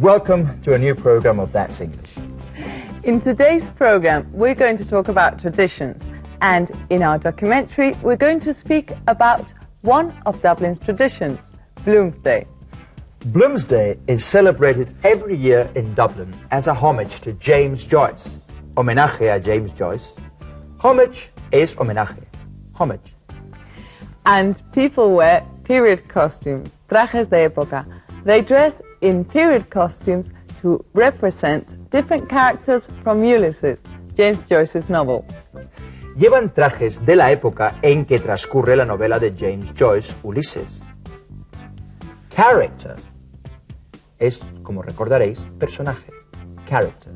Welcome to a new program of That's English. In today's program, we're going to talk about traditions, and in our documentary, we're going to speak about one of Dublin's traditions, Bloomsday. Bloomsday is celebrated every year in Dublin as a homage to James Joyce. Homenaje a James Joyce. Homage es homenaje. Homage. And people wear period costumes, trajes de época. They dress in period costumes to represent different characters from Ulysses, James Joyce's novel. Llevan trajes de la época en que transcurre la novela de James Joyce, Ulises. Character es, como recordaréis, personaje. Character.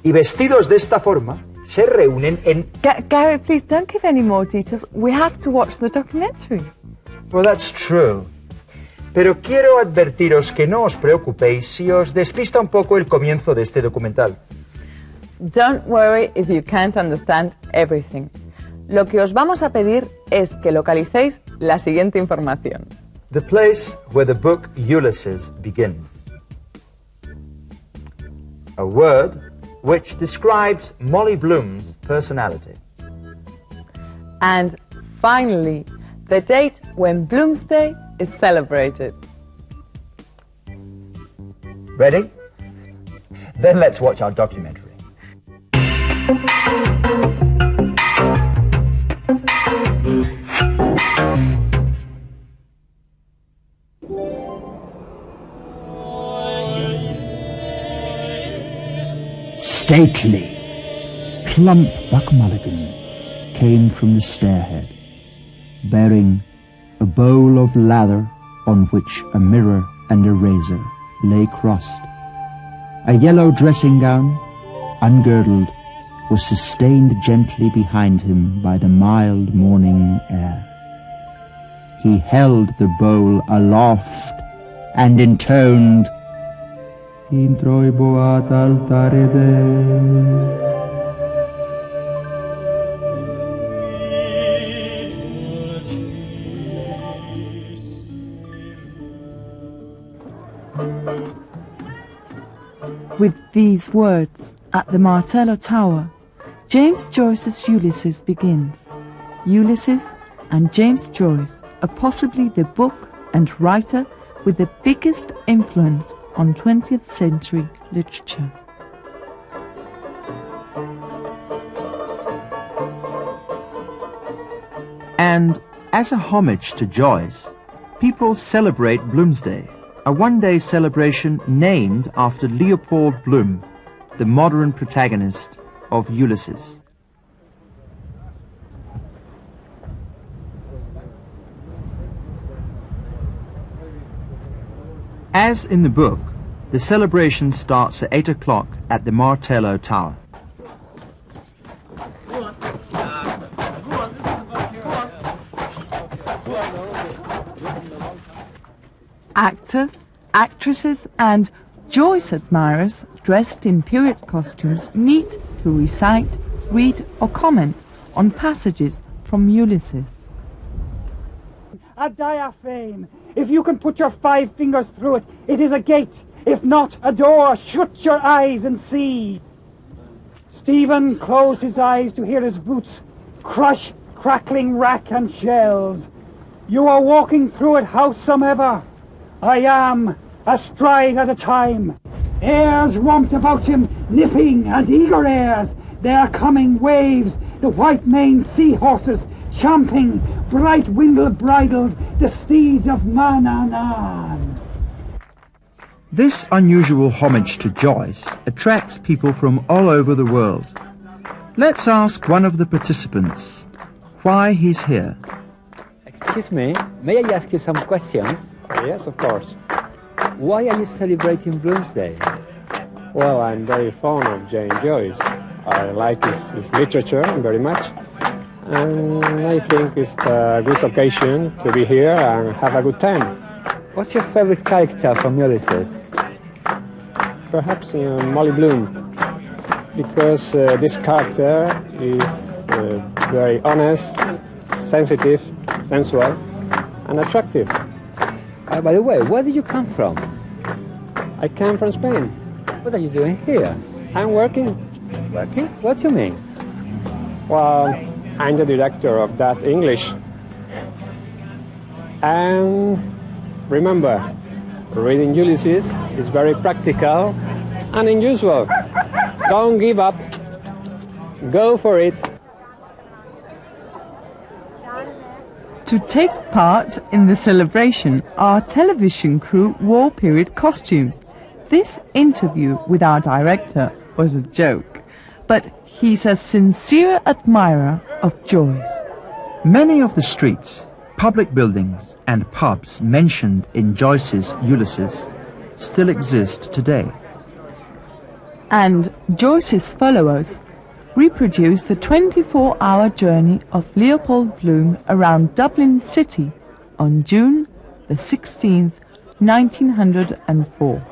Y vestidos de esta forma, se reúnen en... Gary, please don't give any more details. We have to watch the documentary. Well, that's true. Pero quiero advertiros que no os preocupéis si os despista un poco el comienzo de este documental. Don't worry if you can't understand everything. Lo que os vamos a pedir es que localicéis la siguiente información. The place where the book Ulysses begins. A word which describes Molly Bloom's personality. And finally, the date when Bloomsday is celebrated. Ready? Then let's watch our documentary. Stately, plump Buck Mulligan came from the stairhead, bearing a bowl of lather on which a mirror and a razor lay crossed. A yellow dressing gown, ungirdled, was sustained gently behind him by the mild morning air. He held the bowl aloft and intoned, In troiboat altare Dei. With these words, at the Martello Tower, James Joyce's Ulysses begins. Ulysses and James Joyce are possibly the book and writer with the biggest influence on 20th century literature. And as a homage to Joyce, people celebrate Bloomsday, a one-day celebration named after Leopold Bloom, the modern protagonist of Ulysses. As in the book, the celebration starts at 8 o'clock at the Martello Tower. Actors, actresses and Joyce admirers dressed in period costumes meet to recite, read or comment on passages from Ulysses. A diaphane. If you can put your 5 fingers through it, it is a gate. If not, a door. Shut your eyes and see. Stephen closed his eyes to hear his boots crush crackling wrack and shells. You are walking through it howsomever. I am, astride at a time. Airs romped about him, nipping and eager airs. They are coming waves, the white-maned seahorses, champing, bright windle bridled, the steeds of Manannan. This unusual homage to Joyce attracts people from all over the world. Let's ask one of the participants why he's here. Excuse me, may I ask you some questions? Yes, of course. Why are you celebrating Bloomsday? Well, I'm very fond of James Joyce. I like his literature very much. And I think it's a good occasion to be here and have a good time. What's your favorite character from Ulysses? Perhaps Molly Bloom, because this character is very honest, sensitive, sensual, and attractive. By the way, where did you come from? I came from Spain. What are you doing here? I'm working. Working? What do you mean? Well, I'm the director of that English. And remember, reading Ulysses is very practical and unusual. Don't give up. Go for it. To take part in the celebration, our television crew wore period costumes. This interview with our director was a joke, but he's a sincere admirer of Joyce. Many of the streets, public buildings and pubs mentioned in Joyce's Ulysses still exist today. And Joyce's followers reproduce the 24-hour journey of Leopold Bloom around Dublin City on June the 16th, 1904.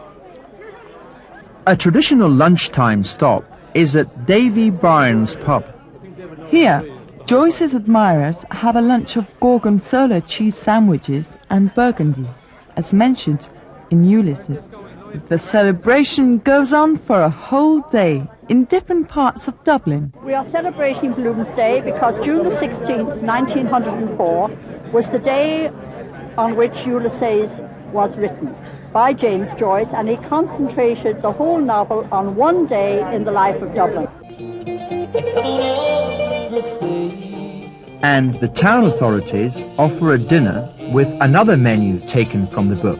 A traditional lunchtime stop is at Davy Byrne's pub. Here, Joyce's admirers have a lunch of gorgonzola cheese sandwiches and burgundy, as mentioned in Ulysses. The celebration goes on for a whole day in different parts of Dublin. We are celebrating Bloomsday because June the 16th, 1904 was the day on which Ulysses was written by James Joyce, and he concentrated the whole novel on one day in the life of Dublin. And the town authorities offer a dinner with another menu taken from the book.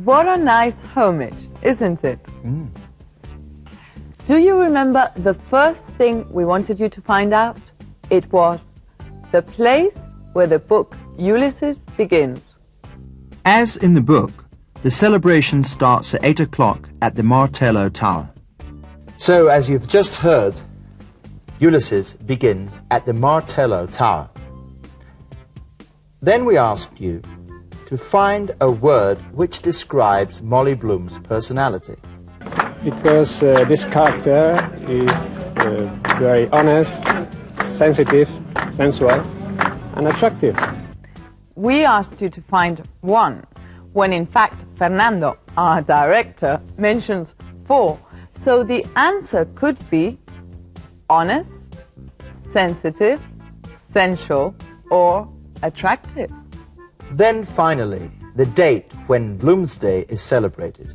What a nice homage, isn't it? Do you remember the first thing we wanted you to find out? It was the place where the book Ulysses begins. As in the book, the celebration starts at 8 o'clock at the Martello Tower. So, as you've just heard, Ulysses begins at the Martello Tower. Then we asked you to find a word which describes Molly Bloom's personality. Because this character is very honest, sensitive, sensual, and attractive. We asked you to find one, when in fact Fernando, our director, mentions 4. So the answer could be honest, sensitive, sensual, or attractive. Then finally, the date when Bloomsday is celebrated.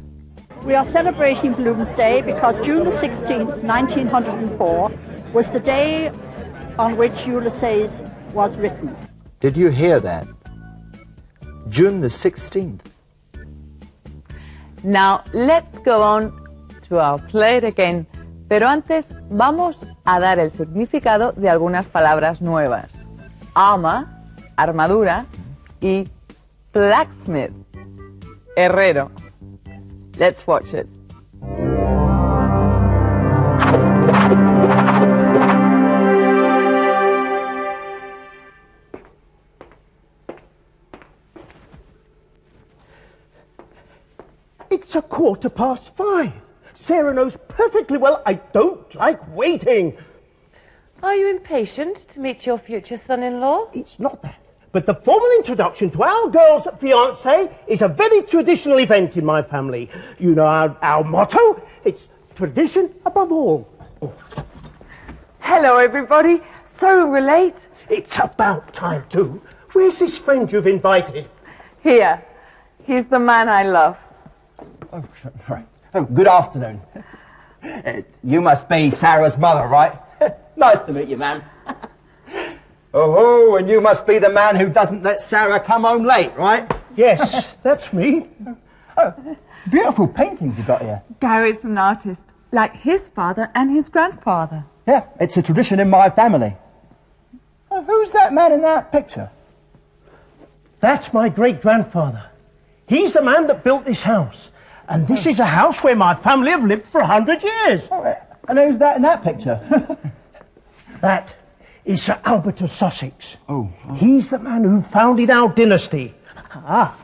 We are celebrating Bloomsday because June the 16th, 1904 was the day on which Ulysses was written. Did you hear that? June the 16th. Now let's go on to our play again, pero antes vamos a dar el significado de algunas palabras nuevas. Armor, armadura, y blacksmith, herrero. Let's watch it. It's 5:15. Sarah knows perfectly well I don't like waiting. Are you impatient to meet your future son-in-law? It's not that. But the formal introduction to our girl's fiancé is a very traditional event in my family. You know our motto? It's tradition above all. Oh. Hello, everybody. Sorry we're late. It's about time, too. Where's this friend you've invited? Here. He's the man I love. Oh, right. Oh, good afternoon. You must be Sarah's mother, right? Nice to meet you, ma'am. Oh, and you must be the man who doesn't let Sarah come home late, right? Yes, that's me. Oh, beautiful paintings you got here. Gary's an artist, like his father and his grandfather. Yeah, it's a tradition in my family. Oh, who's that man in that picture? That's my great-grandfather. He's the man that built this house. And this is a house where my family have lived for 100 years. Oh, and who's that in that picture? That is Sir Albert of Sussex. Oh. He's the man who founded our dynasty. Ah,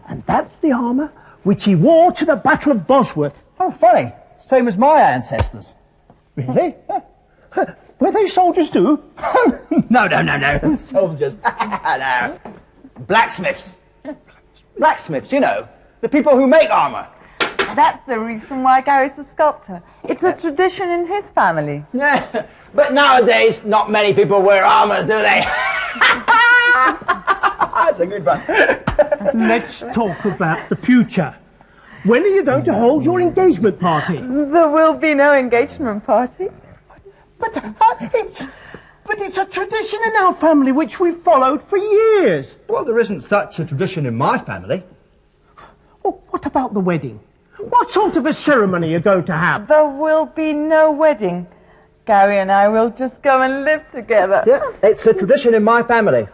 and that's the armour which he wore to the Battle of Bosworth. Oh, funny. Same as my ancestors. Really? Were they soldiers too? No. Soldiers. No. Blacksmiths. Blacksmiths, you know. The people who make armour. That's the reason why Gary's a sculptor. It's a tradition in his family. Yeah, but nowadays, not many people wear armours, do they? That's a good one. Let's talk about the future. When are you going to hold your engagement party? There will be no engagement party. But it's a tradition in our family which we've followed for years. Well, there isn't such a tradition in my family. Well, what about the wedding? What sort of a ceremony are you going to have? There will be no wedding. Gary and I will just go and live together. Yeah, it's a tradition in my family.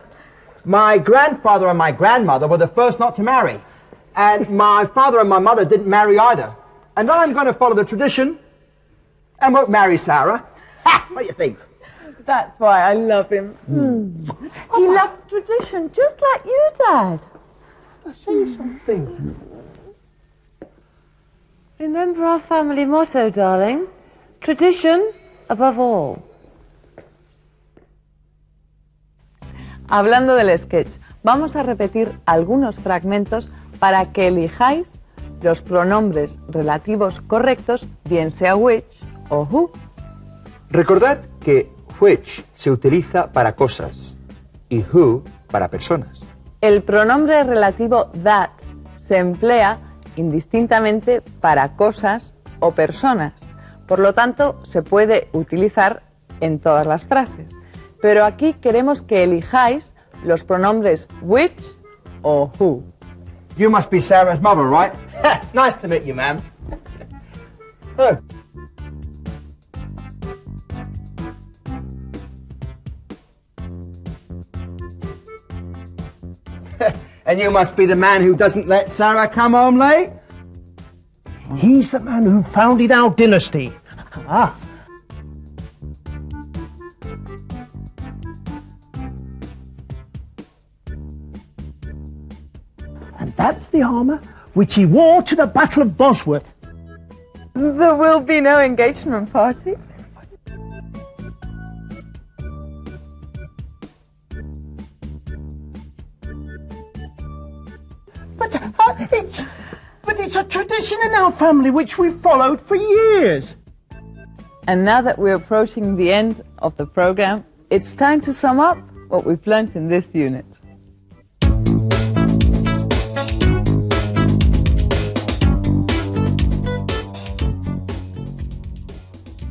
My grandfather and my grandmother were the first not to marry. And my father and my mother didn't marry either. And I'm going to follow the tradition and won't marry Sarah. Ha! What do you think? That's why I love him. He loves tradition, just like you, Dad. Say something. Remember our family motto, darling. Tradition above all. Hablando del sketch, vamos a repetir algunos fragmentos para que elijáis los pronombres relativos correctos, bien sea which o who. Recordad que which se utiliza para cosas y who para personas. El pronombre relativo that se emplea indistintamente para cosas o personas. Por lo tanto, se puede utilizar en todas las frases. Pero aquí queremos que elijáis los pronombres which o who. You must be Sarah's mother, right? Nice to meet you, ma'am. Oh. And you must be the man who doesn't let Sarah come home late? He's the man who founded our dynasty. Ah. And that's the armour which he wore to the Battle of Bosworth. There will be no engagement party. But it's a tradition in our family which we've followed for years. And now that we're approaching the end of the program, it's time to sum up what we've learnt in this unit.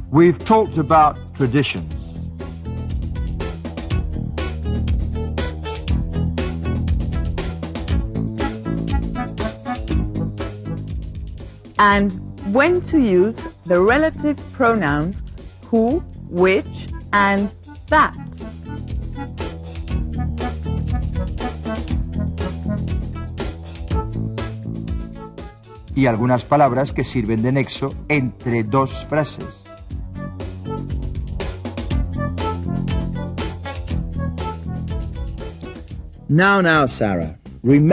We've talked about traditions. And when to use the relative pronouns who, which, and that. Y algunas palabras que sirven de nexo entre dos frases. Now, Sarah, remember